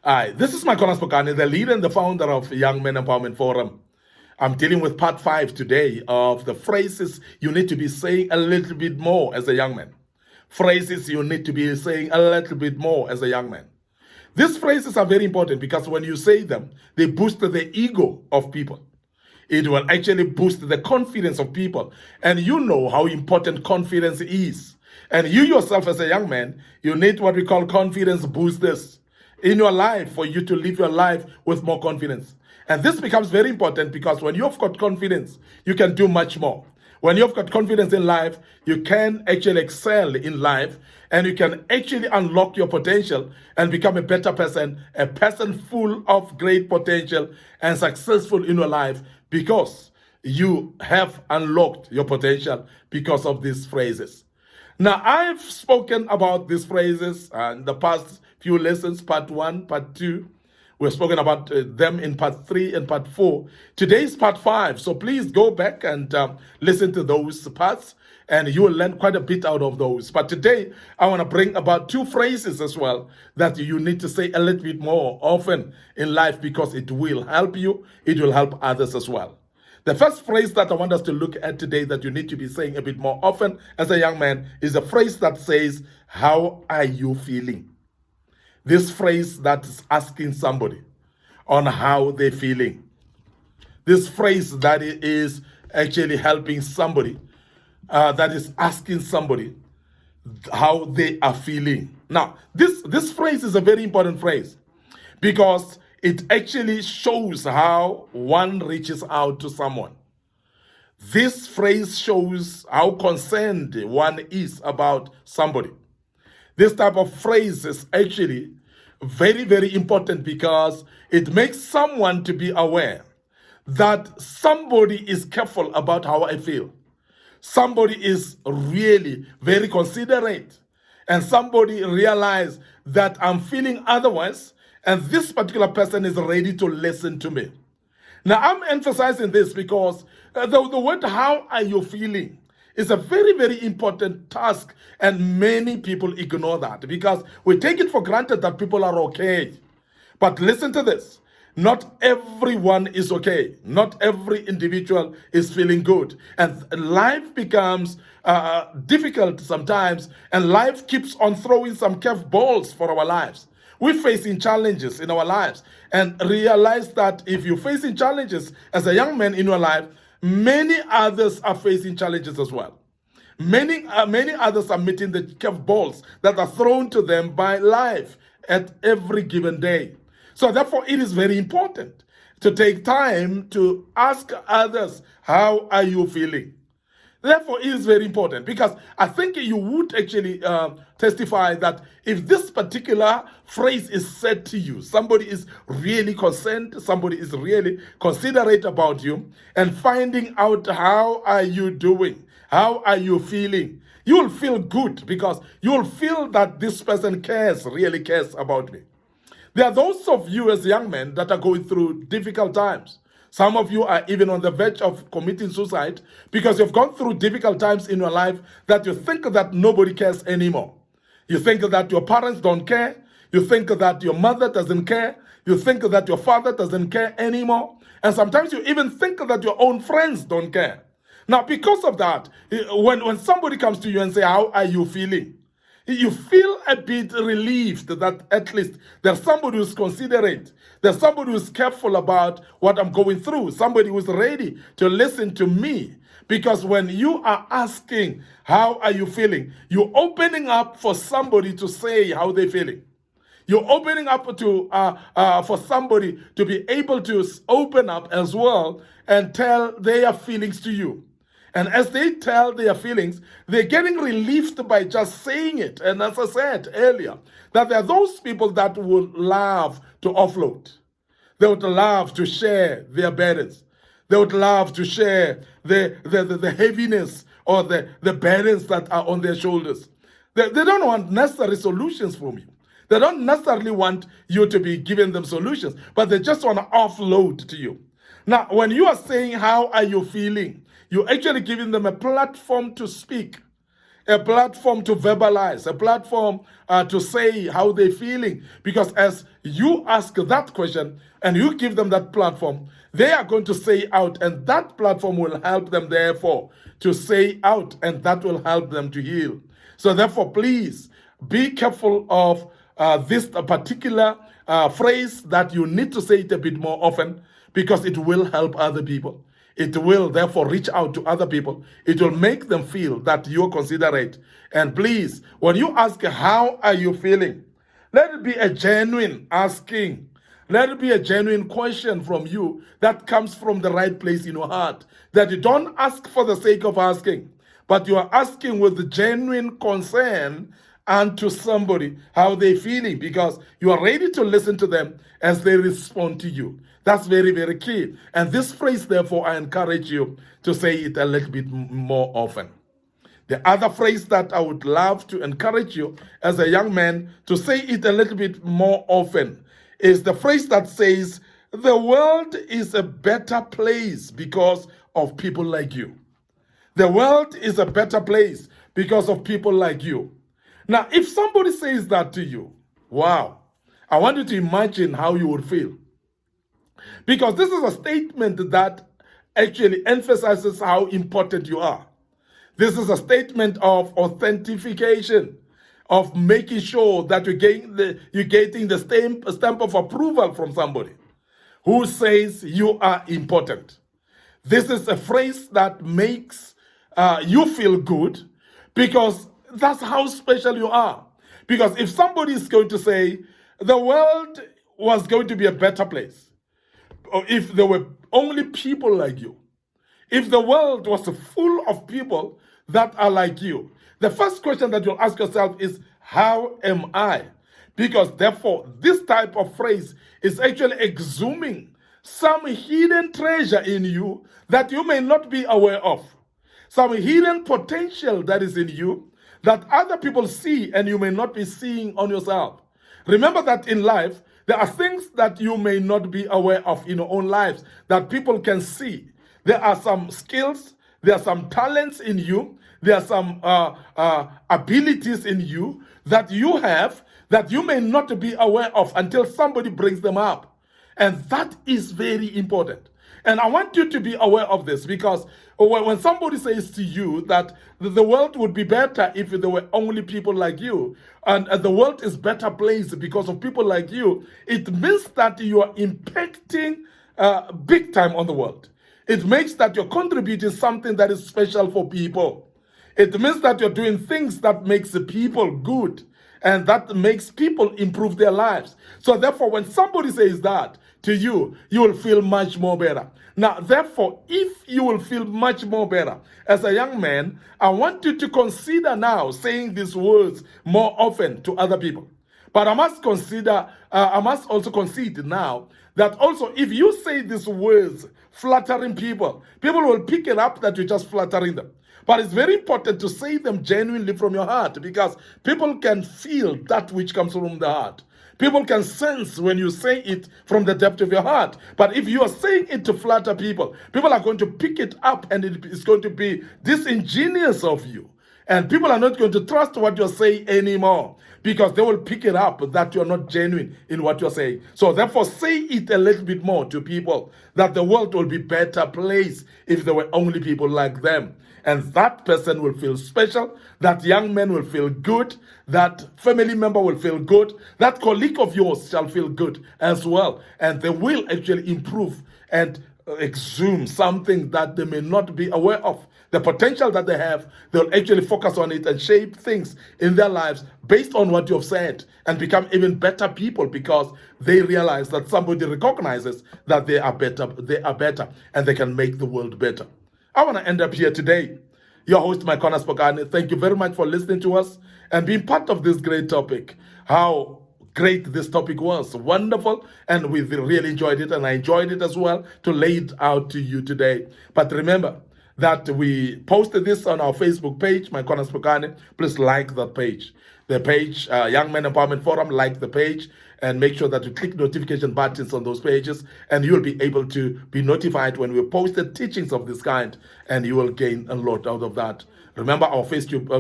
Hi, this is Makonas Pokani, the leader and the founder of Young Men Empowerment Forum. I'm dealing with part 5 today of the phrases you need to be saying a little bit more as a young man. Phrases you need to be saying a little bit more as a young man. These phrases are very important because when you say them, they boost the ego of people. It will actually boost the confidence of people. And you know how important confidence is. And you yourself as a young man, you need what we call confidence boosters in your life for you to live your life with more confidence. And this becomes very important because when you've got confidence, you can do much more. When you've got confidence in life, you can actually excel in life and you can actually unlock your potential and become a better person, a person full of great potential and successful in your life because you have unlocked your potential because of these phrases. Now, I've spoken about these phrases in the past few lessons, part 1, part 2. We've spoken about them in part 3 and part 4. Today is part 5, so please go back and listen to those parts, and you will learn quite a bit out of those. But today, I want to bring about 2 phrases as well that you need to say a little bit more often in life because it will help you, it will help others as well. The first phrase that I want us to look at today that you need to be saying a bit more often as a young man is a phrase that says, "How are you feeling?" This phrase that is asking somebody on how they're feeling. This phrase that is actually helping somebody, that is asking somebody how they are feeling. Now, this phrase is a very important phrase because it actually shows how one reaches out to someone. This phrase shows how concerned one is about somebody. This type of phrase is actually very, very important because it makes someone to be aware that somebody is careful about how I feel. Somebody is really very considerate and somebody realizes that I'm feeling otherwise and this particular person is ready to listen to me. Now, I'm emphasizing this because the word "how are you feeling" is a very, very important task, and many people ignore that because we take it for granted that people are okay. But listen to this. Not everyone is okay. Not every individual is feeling good. And life becomes difficult sometimes, and life keeps on throwing some curveballs for our lives. We're facing challenges in our lives, and realize that if you're facing challenges as a young man in your life, many others are facing challenges as well. Many others are meeting the curveballs that are thrown to them by life at every given day. So therefore, it is very important to take time to ask others, "How are you feeling?" Therefore, it is very important because I think you would actually testify that if this particular phrase is said to you, somebody is really concerned, somebody is really considerate about you, and finding out how are you doing, how are you feeling, you will feel good because you will feel that this person cares, really cares about me. There are those of you as young men that are going through difficult times. Some of you are even on the verge of committing suicide because you've gone through difficult times in your life that you think that nobody cares anymore. You think that your parents don't care. You think that your mother doesn't care. You think that your father doesn't care anymore. And sometimes you even think that your own friends don't care. Now, because of that, when somebody comes to you and say, "How are you feeling?" you feel a bit relieved that at least there's somebody who's considerate. There's somebody who's careful about what I'm going through. Somebody who's ready to listen to me. Because when you are asking, "How are you feeling?" you're opening up for somebody to say how they're feeling. You're opening up to for somebody to be able to open up as well and tell their feelings to you. And as they tell their feelings, they're getting relieved by just saying it. And as I said earlier, that there are those people that would love to offload. They would love to share their burdens. They would love to share the heaviness or the burdens that are on their shoulders. They don't want necessary solutions from you. They don't necessarily want you to be giving them solutions, but they just want to offload to you. Now, when you are saying, "How are you feeling?" you're actually giving them a platform to speak. a platform to verbalize, a platform to say how they're feeling. Because as you ask that question and you give them that platform, they are going to say out, and that platform will help them, therefore, to say out, and that will help them to heal. So therefore, please be careful of this particular phrase that you need to say it a bit more often, because it will help other people. It will therefore reach out to other people. It will make them feel that you're considerate. And please, when you ask, how are you feeling? Let it be a genuine asking. Let it be a genuine question from you that comes from the right place in your heart. That you don't ask for the sake of asking, but you are asking with genuine concern and to somebody how they're feeling, because you are ready to listen to them as they respond to you. That's very, very key. And this phrase, therefore, I encourage you to say it a little bit more often. The other phrase that I would love to encourage you as a young man to say it a little bit more often is the phrase that says, the world is a better place because of people like you. The world is a better place because of people like you. Now, if somebody says that to you, wow, I want you to imagine how you would feel. Because this is a statement that actually emphasizes how important you are. This is a statement of authentication, of making sure that you're getting the stamp of approval from somebody who says you are important. This is a phrase that makes you feel good, because that's how special you are. Because if somebody is going to say the world was going to be a better place, or if there were only people like you, if the world was full of people that are like you, the first question that you'll ask yourself is, how am I? Because therefore, this type of phrase is actually exhuming some hidden treasure in you that you may not be aware of. Some hidden potential that is in you that other people see and you may not be seeing on yourself. Remember that in life, there are things that you may not be aware of in your own lives that people can see. There are some skills, there are some talents in you, there are some abilities in you that you have that you may not be aware of until somebody brings them up. And that is very important. And I want you to be aware of this, because when somebody says to you that the world would be better if there were only people like you, and the world is better placed because of people like you, it means that you are impacting big time on the world. It makes that you're contributing something that is special for people. It means that you're doing things that makes the people good, and that makes people improve their lives. So therefore, when somebody says that to you, you will feel much more better. Now, therefore, if you will feel much more better as a young man, I want you to consider now saying these words more often to other people. But I must also concede now that also if you say these words flattering people, people will pick it up that you're just flattering them. But it's very important to say them genuinely from your heart, because people can feel that which comes from the heart. People can sense when you say it from the depth of your heart. But if you are saying it to flatter people, people are going to pick it up, and it is going to be disingenuous of you. And people are not going to trust what you're saying anymore, because they will pick it up that you're not genuine in what you're saying. So therefore, say it a little bit more to people, that the world will be a better place if there were only people like them. And that person will feel special, that young man will feel good, that family member will feel good, that colleague of yours shall feel good as well. And they will actually improve and exhume something that they may not be aware of. The potential that they have, they'll actually focus on it and shape things in their lives based on what you've said, and become even better people, because they realize that somebody recognizes that they are better, and they can make the world better. I want to end up here today. Your host, Mike Spokane. Thank you very much for listening to us and being part of this great topic. How great this topic was. Wonderful. And we really enjoyed it. And I enjoyed it as well to lay it out to you today. But remember that we posted this on our Facebook page, Mike Spokane. Please like that page. The page, Young Men Empowerment Forum, like the page. and make sure that you click notification buttons on those pages, and you'll be able to be notified when we post the teachings of this kind, and you will gain a lot out of that. Remember our Facebook,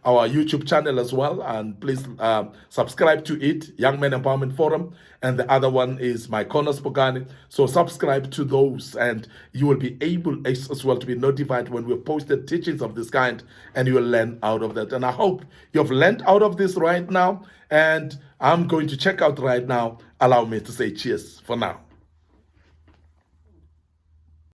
our YouTube channel as well, and please subscribe to it, Young Men Empowerment Forum, and the other one is my Corners Pogani. So subscribe to those, and you will be able as well to be notified when we post the teachings of this kind, and you will learn out of that. And I hope you've learned out of this right now, and I'm going to check out right now. Allow me to say cheers for now.